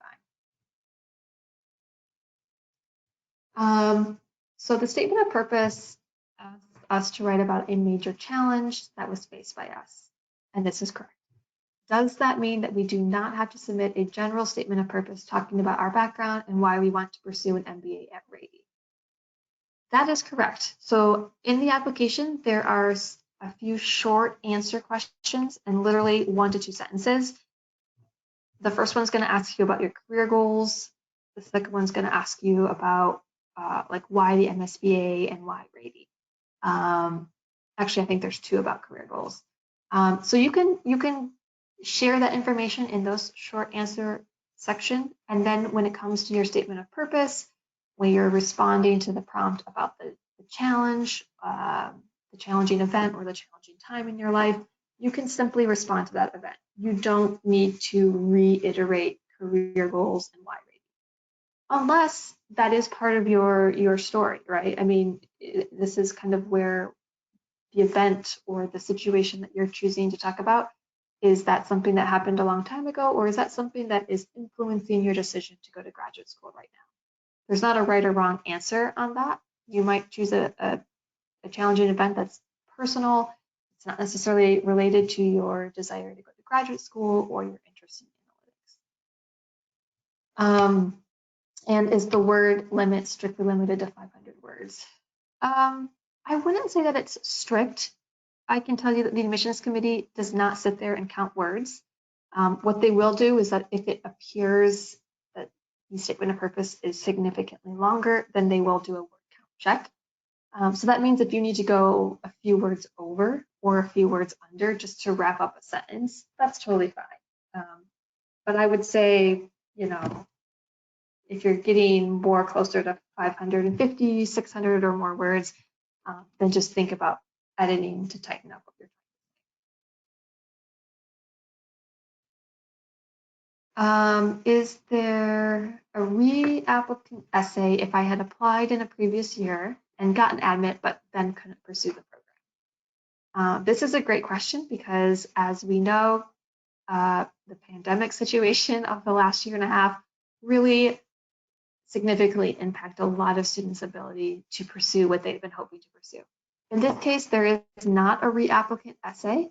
fine. So the statement of purpose asks us to write about a major challenge that was faced by us, and this is correct. Does that mean that we do not have to submit a general statement of purpose talking about our background and why we want to pursue an MBA at Rady? That is correct. So in the application, there are a few short answer questions, and literally 1 to 2 sentences. The first one's going to ask you about your career goals. The second one's going to ask you about like why the MSBA and why Rady. Actually, I think there's 2 about career goals. So you can share that information in those short answer section, and then when it comes to your statement of purpose, when you're responding to the prompt about the challenge, the challenging event, or the challenging time in your life, you can simply respond to that event. You don't need to reiterate career goals and why Rady, unless that is part of your story, right? I mean, this is kind of where the event or the situation that you're choosing to talk about, is that something that happened a long time ago, or is that something that is influencing your decision to go to graduate school right now? There's not a right or wrong answer on that. You might choose a challenging event that's personal. It's not necessarily related to your desire to go to graduate school or your interest in analytics. And is the word limit strictly limited to 500 words? I wouldn't say that it's strict. I can tell you that the admissions committee does not sit there and count words. What they will do is that if it appears that the statement of purpose is significantly longer, then they will do a word count check. So that means if you need to go a few words over, or a few words under just to wrap up a sentence, that's totally fine. But I would say, you know, if you're getting more closer to 550, 600 or more words, then just think about editing to tighten up what you're trying to say. Is there a reapplicant essay if I had applied in a previous year and gotten admit, but then couldn't pursue the program? This is a great question because, as we know, the pandemic situation of the last year and a half really significantly impact a lot of students' ability to pursue what they've been hoping to pursue. In this case, there is not a reapplicant essay.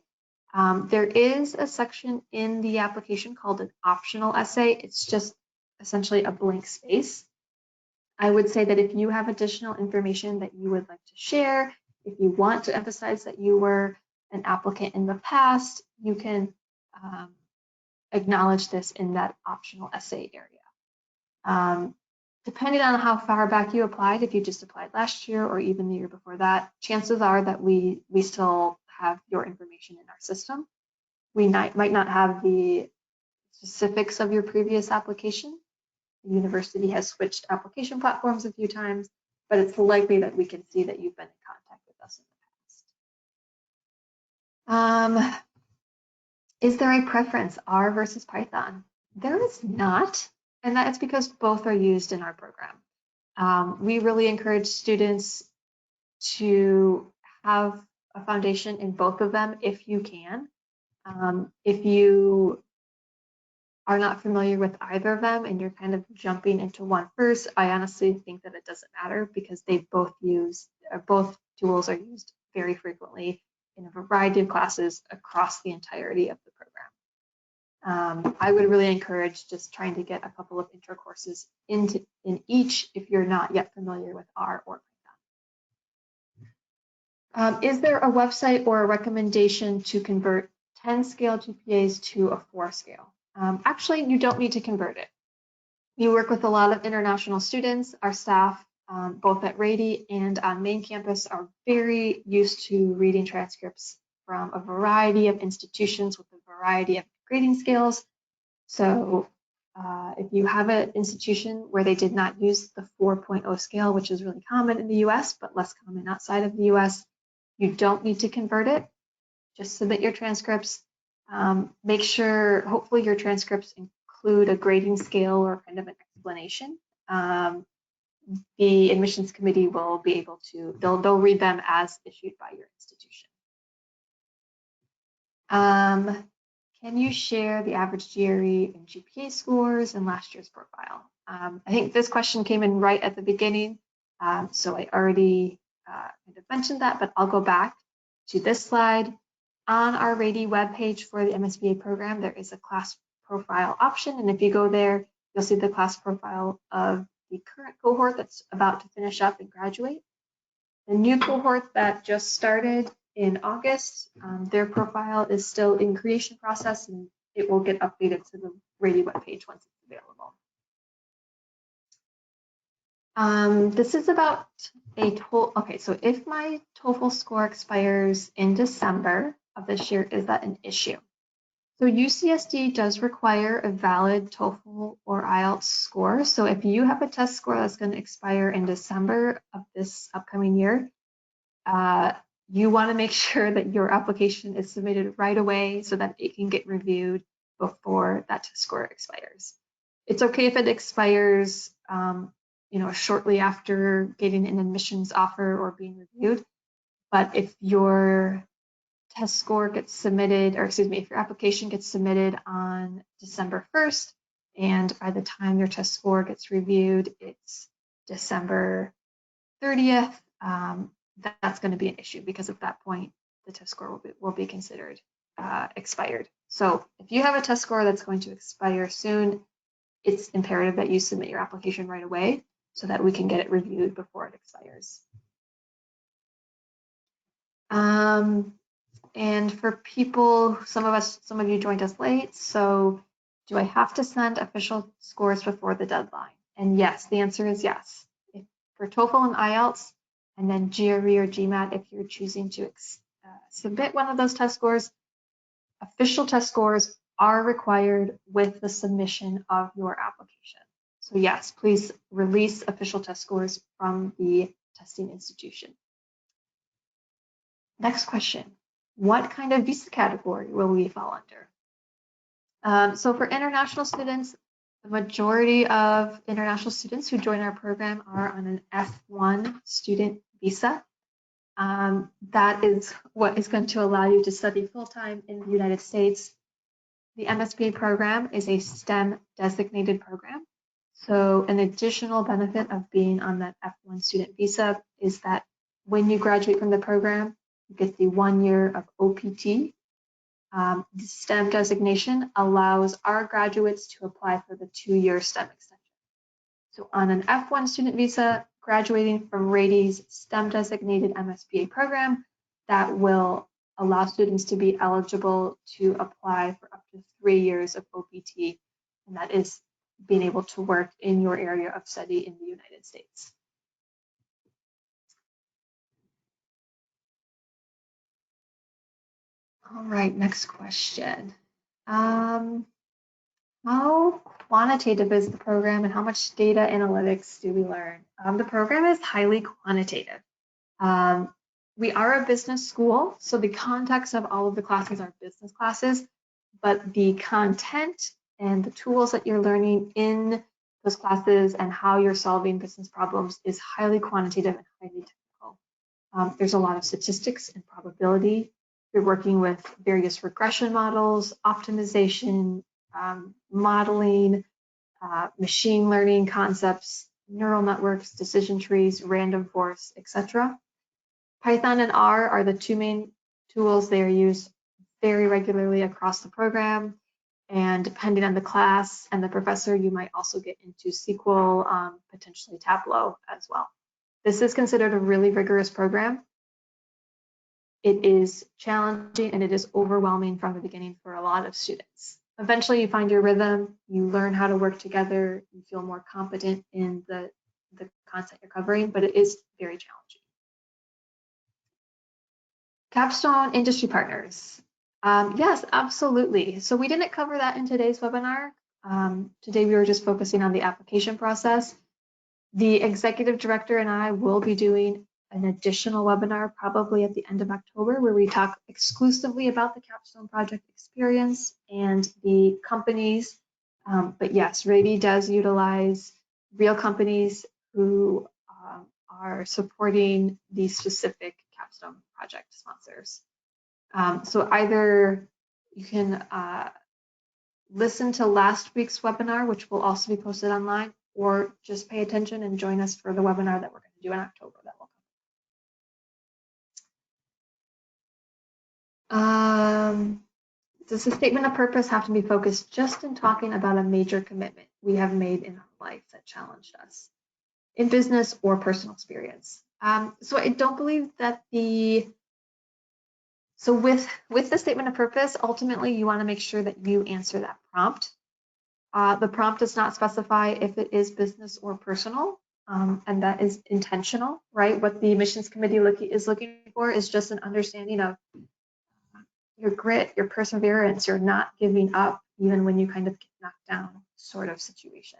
There is a section in the application called an optional essay. It's just essentially a blank space. I would say that if you have additional information that you would like to share, if you want to emphasize that you were an applicant in the past, you can acknowledge this in that optional essay area. Depending on how far back you applied, if you just applied last year or even the year before that, chances are that we still have your information in our system. We might not have the specifics of your previous application. The university has switched application platforms a few times, but it's likely that we can see that you've been in contact with us in the past. Is there a preference, R versus Python? There is not. And that's because both are used in our program. We really encourage students to have a foundation in both of them if you can. If you are not familiar with either of them and you're kind of jumping into one first, I honestly think that it doesn't matter because both tools are used very frequently in a variety of classes across the entirety of the program. I would really encourage just trying to get a couple of intro courses in each if you're not yet familiar with R or Python. Is there a website or a recommendation to convert 10 scale GPAs to a 4 scale? Actually, you don't need to convert it. We work with a lot of international students. Our staff, both at Rady and on main campus, are very used to reading transcripts from a variety of institutions with a variety of grading scales. So if you have an institution where they did not use the 4.0 scale, which is really common in the US, but less common outside of the US, you don't need to convert it. Just submit your transcripts. Make sure, hopefully your transcripts include a grading scale or kind of an explanation. The admissions committee will be able to, they'll read them as issued by your institution. Can you share the average GRE and GPA scores in last year's profile? I think this question came in right at the beginning, so I already kind of mentioned that, but I'll go back to this slide. On our Rady webpage for the MSBA program, there is a class profile option, and if you go there, you'll see the class profile of the current cohort that's about to finish up and graduate. The new cohort that just started in August, their profile is still in creation process, and it will get updated to the Rady webpage once it's available. This is about a TOEFL. Okay, so if my TOEFL score expires in December of this year, is that an issue? So UCSD does require a valid TOEFL or IELTS score. So if you have a test score that's going to expire in December of this upcoming year, you want to make sure that your application is submitted right away so that it can get reviewed before that test score expires. It's okay if it expires shortly after getting an admissions offer or being reviewed, but if your test score gets submitted, or excuse me, if your application gets submitted on December 1st, and by the time your test score gets reviewed, it's December 30th, that's going to be an issue because at that point, the test score will be considered expired. So if you have a test score that's going to expire soon, it's imperative that you submit your application right away so that we can get it reviewed before it expires. And for people, some of you joined us late, so do I have to send official scores before the deadline? And yes, the answer is yes. For TOEFL and IELTS, and then GRE or GMAT if you're choosing to submit one of those test scores. Official test scores are required with the submission of your application. So yes, please release official test scores from the testing institution. Next question, what kind of visa category will we fall under? So for international students, the majority of international students who join our program are on an F1 student visa. That is what is going to allow you to study full-time in the United States. The MSBA program is a STEM designated program. So an additional benefit of being on that F1 student visa is that when you graduate from the program, you get the 1 year of OPT. The STEM designation allows our graduates to apply for the 2-year STEM extension. So on an F1 student visa, graduating from Rady's STEM designated MSBA program, that will allow students to be eligible to apply for up to 3 years of OPT, and that is being able to work in your area of study in the United States. All right, next question. How quantitative is the program and how much data analytics do we learn? The program is highly quantitative. We are a business school, so the context of all of the classes are business classes, but the content and the tools that you're learning in those classes and how you're solving business problems is highly quantitative and highly technical. There's a lot of statistics and probability. You're working with various regression models, optimization, modeling, machine learning concepts, neural networks, decision trees, random forest, etc. Python and R are the 2 main tools. They are used very regularly across the program, and depending on the class and the professor, you might also get into SQL, potentially Tableau as well. This is considered a really rigorous program. It is challenging and it is overwhelming from the beginning for a lot of students. Eventually you find your rhythm, you learn how to work together, you feel more competent in the content you're covering, but it is very challenging. Capstone industry partners. Yes, absolutely. So we didn't cover that in today's webinar. Today we were just focusing on the application process. The executive director and I will be doing an additional webinar probably at the end of October where we talk exclusively about the Capstone project experience and the companies. But yes, Rady does utilize real companies who are supporting the specific Capstone project sponsors. So either you can listen to last week's webinar, which will also be posted online, or just pay attention and join us for the webinar that we're going to do in October. That will come. Does the statement of purpose have to be focused just in talking about a major commitment we have made in our life that challenged us in business or personal experience? So I don't believe that with the statement of purpose, ultimately you want to make sure that you answer that prompt. The prompt does not specify if it is business or personal, and that is intentional, right? What the admissions committee is looking for is just an understanding of your grit, your perseverance, your not giving up even when you kind of get knocked down sort of situation.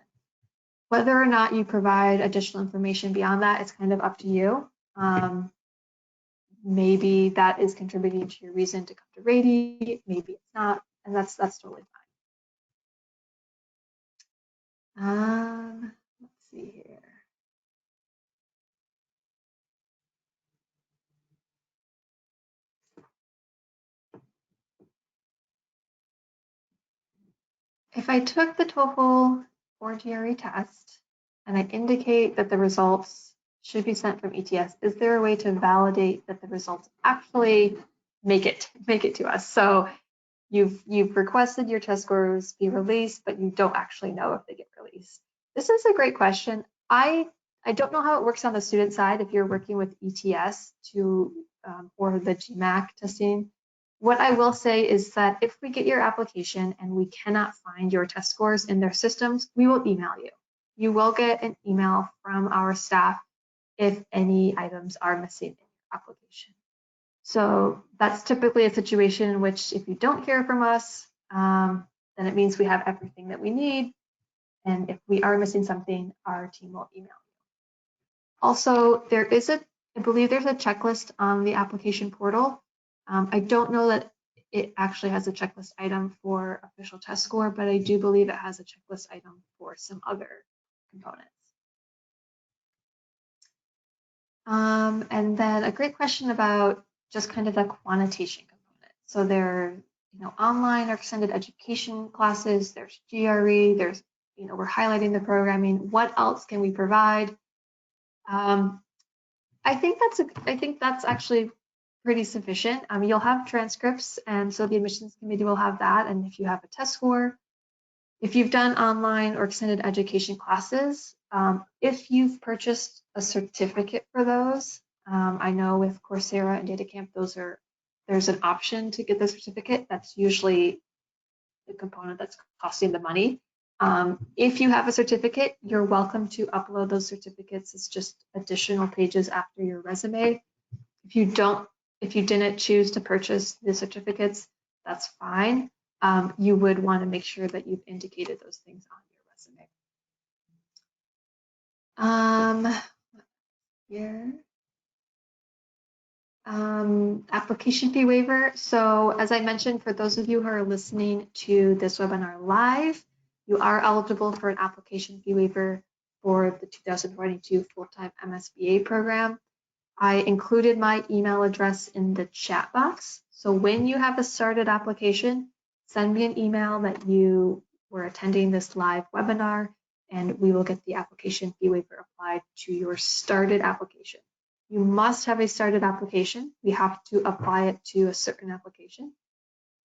Whether or not you provide additional information beyond that, it's kind of up to you. Maybe that is contributing to your reason to come to Rady, maybe it's not, and that's totally fine. Let's see here. If I took the TOEFL or GRE test and I indicate that the results should be sent from ETS, is there a way to validate that the results actually make it to us? So you've requested your test scores be released, but you don't actually know if they get released. This is a great question. I don't know how it works on the student side if you're working with ETS or the GMAC testing. What I will say is that if we get your application and we cannot find your test scores in their systems, we will email you. You will get an email from our staff if any items are missing in your application. So That's typically a situation in which if you don't hear from us, then it means we have everything that we need. And if we are missing something, our team will email you. Also, I believe there's a checklist on the application portal. I don't know that it actually has a checklist item for official test score, but I do believe it has a checklist item for some other components. And then a great question about just kind of the quantitation component. So there, online or extended education classes, there's GRE, there's, we're highlighting the programming. What else can we provide? I think that's actually pretty sufficient. You'll have transcripts, and so the admissions committee will have that. And if you have a test score, if you've done online or extended education classes, if you've purchased a certificate for those, I know with Coursera and DataCamp, there's an option to get the certificate. That's usually the component that's costing the money. If you have a certificate, you're welcome to upload those certificates. It's just additional pages after your resume. If you didn't choose to purchase the certificates, that's fine. You would want to make sure that you've indicated those things on your resume. Here. Application fee waiver. So as I mentioned, for those of you who are listening to this webinar live, you are eligible for an application fee waiver for the 2022 full-time MSBA program. I included my email address in the chat box. So when you have a started application, send me an email that you were attending this live webinar, and we will get the application fee waiver applied to your started application. You must have a started application. We have to apply it to a certain application.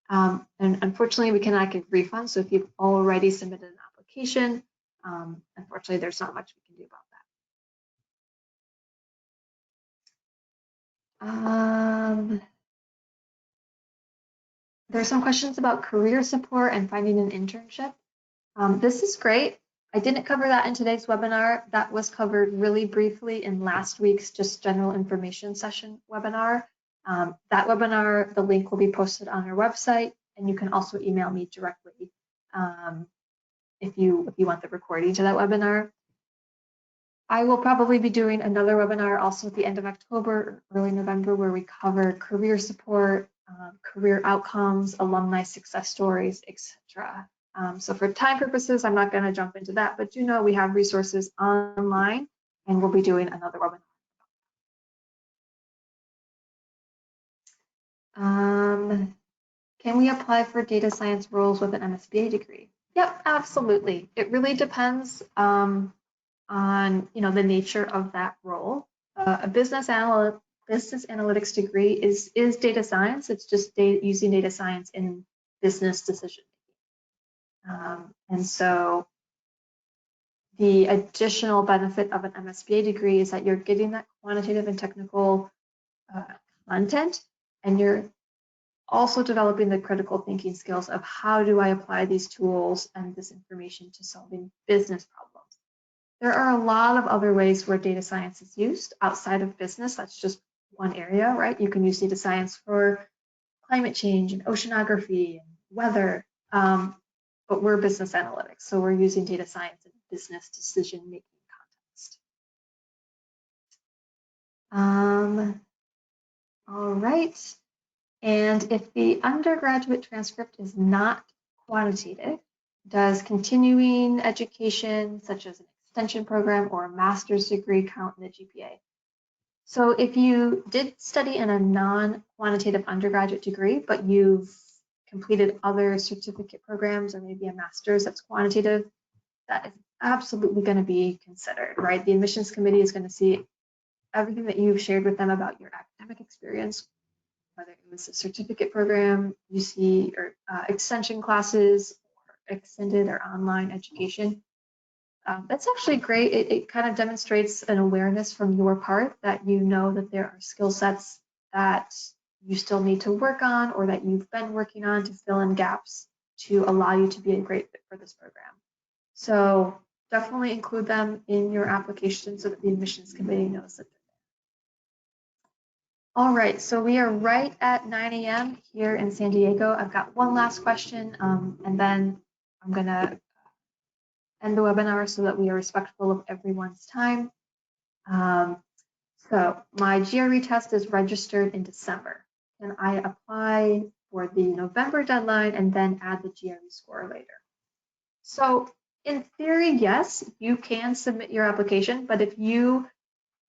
And unfortunately, we cannot give refunds. So if you've already submitted an application, unfortunately, there's not much we can do about that. There's some questions about career support and finding an internship. This is great. I didn't cover that in today's webinar. That was covered really briefly in last week's just general information session webinar. That webinar, the link will be posted on our website, and you can also email me directly if you want the recording to that webinar. I will probably be doing another webinar also at the end of October, early November, where we cover career support, career outcomes, alumni success stories, etc. So for time purposes, I'm not going to jump into that, but do know we have resources online, and we'll be doing another webinar. Can we apply for data science roles with an MSBA degree? Yep, absolutely. It really depends on the nature of that role. A business analytics degree is data science. It's just using data science in business decision making. And so the additional benefit of an MSBA degree is that you're getting that quantitative and technical content, and you're also developing the critical thinking skills of how do I apply these tools and this information to solving business problems. There are a lot of other ways where data science is used outside of business. That's just one area, right? You can use data science for climate change and oceanography and weather, but we're business analytics, so we're using data science in business decision-making context. All right, and if the undergraduate transcript is not quantitative, does continuing education, such as an extension program or a master's degree, count in the GPA? So if you did study in a non-quantitative undergraduate degree, but you've completed other certificate programs or maybe a master's that's quantitative, that is absolutely going to be considered, right? The admissions committee is going to see everything that you've shared with them about your academic experience, whether it was a certificate program, UC, or extension classes, or extended or online education. That's actually great. It kind of demonstrates an awareness from your part that you know that there are skill sets that you still need to work on or that you've been working on to fill in gaps to allow you to be a great fit for this program. So definitely include them in your application so that the admissions committee knows that they're All right, so we are right at 9 a.m. here in San Diego. I've got one last question, and then I'm gonna end the webinar so that we are respectful of everyone's time. So my GRE test is registered in December. Can I apply for the November deadline and then add the GRE score later? So in theory, yes, you can submit your application, but if you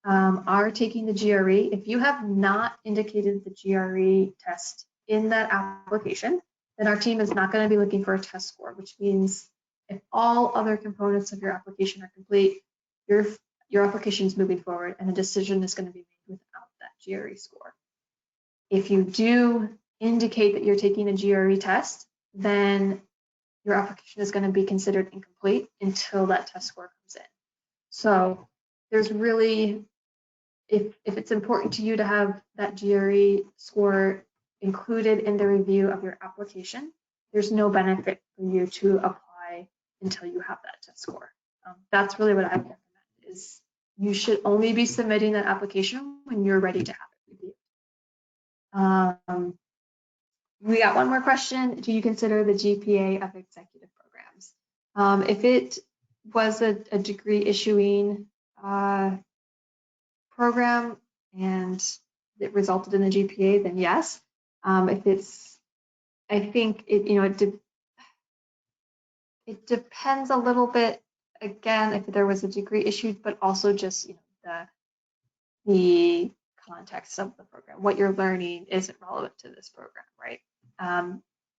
are taking the GRE, if you have not indicated the GRE test in that application, then our team is not going to be looking for a test score, which means if all other components of your application are complete, your application is moving forward and a decision is going to be made without that GRE score. If you do indicate that you're taking a GRE test, then your application is going to be considered incomplete until that test score comes in. So there's really, if it's important to you to have that GRE score included in the review of your application, there's no benefit for you to apply until you have that test score. That's really what I would recommend, is you should only be submitting that application when you're ready to have it reviewed. We got one more question. Do you consider the GPA of executive programs? If it was a degree issuing program and it resulted in a GPA, then yes. If it's, I think it depends a little bit, again, if there was a degree issued, but also just the context of the program. What you're learning isn't relevant to this program, right?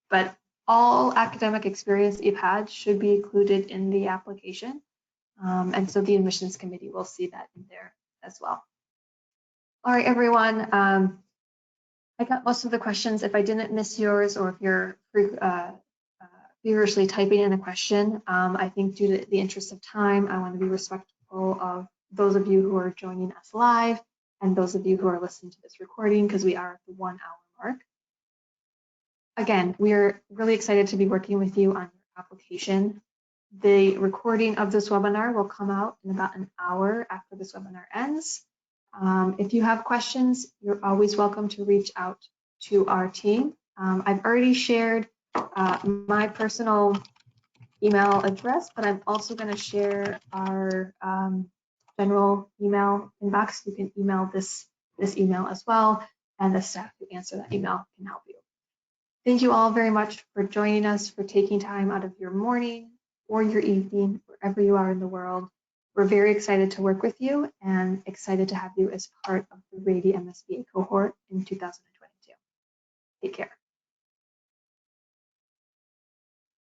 But all academic experience that you've had should be included in the application. And so the admissions committee will see that in there as well. All right, everyone. I got most of the questions. If I didn't miss yours, or if you're feverishly typing in a question, I think due to the interest of time, I want to be respectful of those of you who are joining us live and those of you who are listening to this recording, because we are at the 1 hour mark. Again, we're really excited to be working with you on your application. The recording of this webinar will come out in about an hour after this webinar ends. If you have questions, you're always welcome to reach out to our team. I've already shared my personal email address, but I'm also going to share our general email inbox. You can email this email as well, and the staff who answer that email can help you. Thank you all very much for joining us, for taking time out of your morning or your evening, wherever you are in the world. We're very excited to work with you and excited to have you as part of the Rady MSBA cohort in 2022. Take care.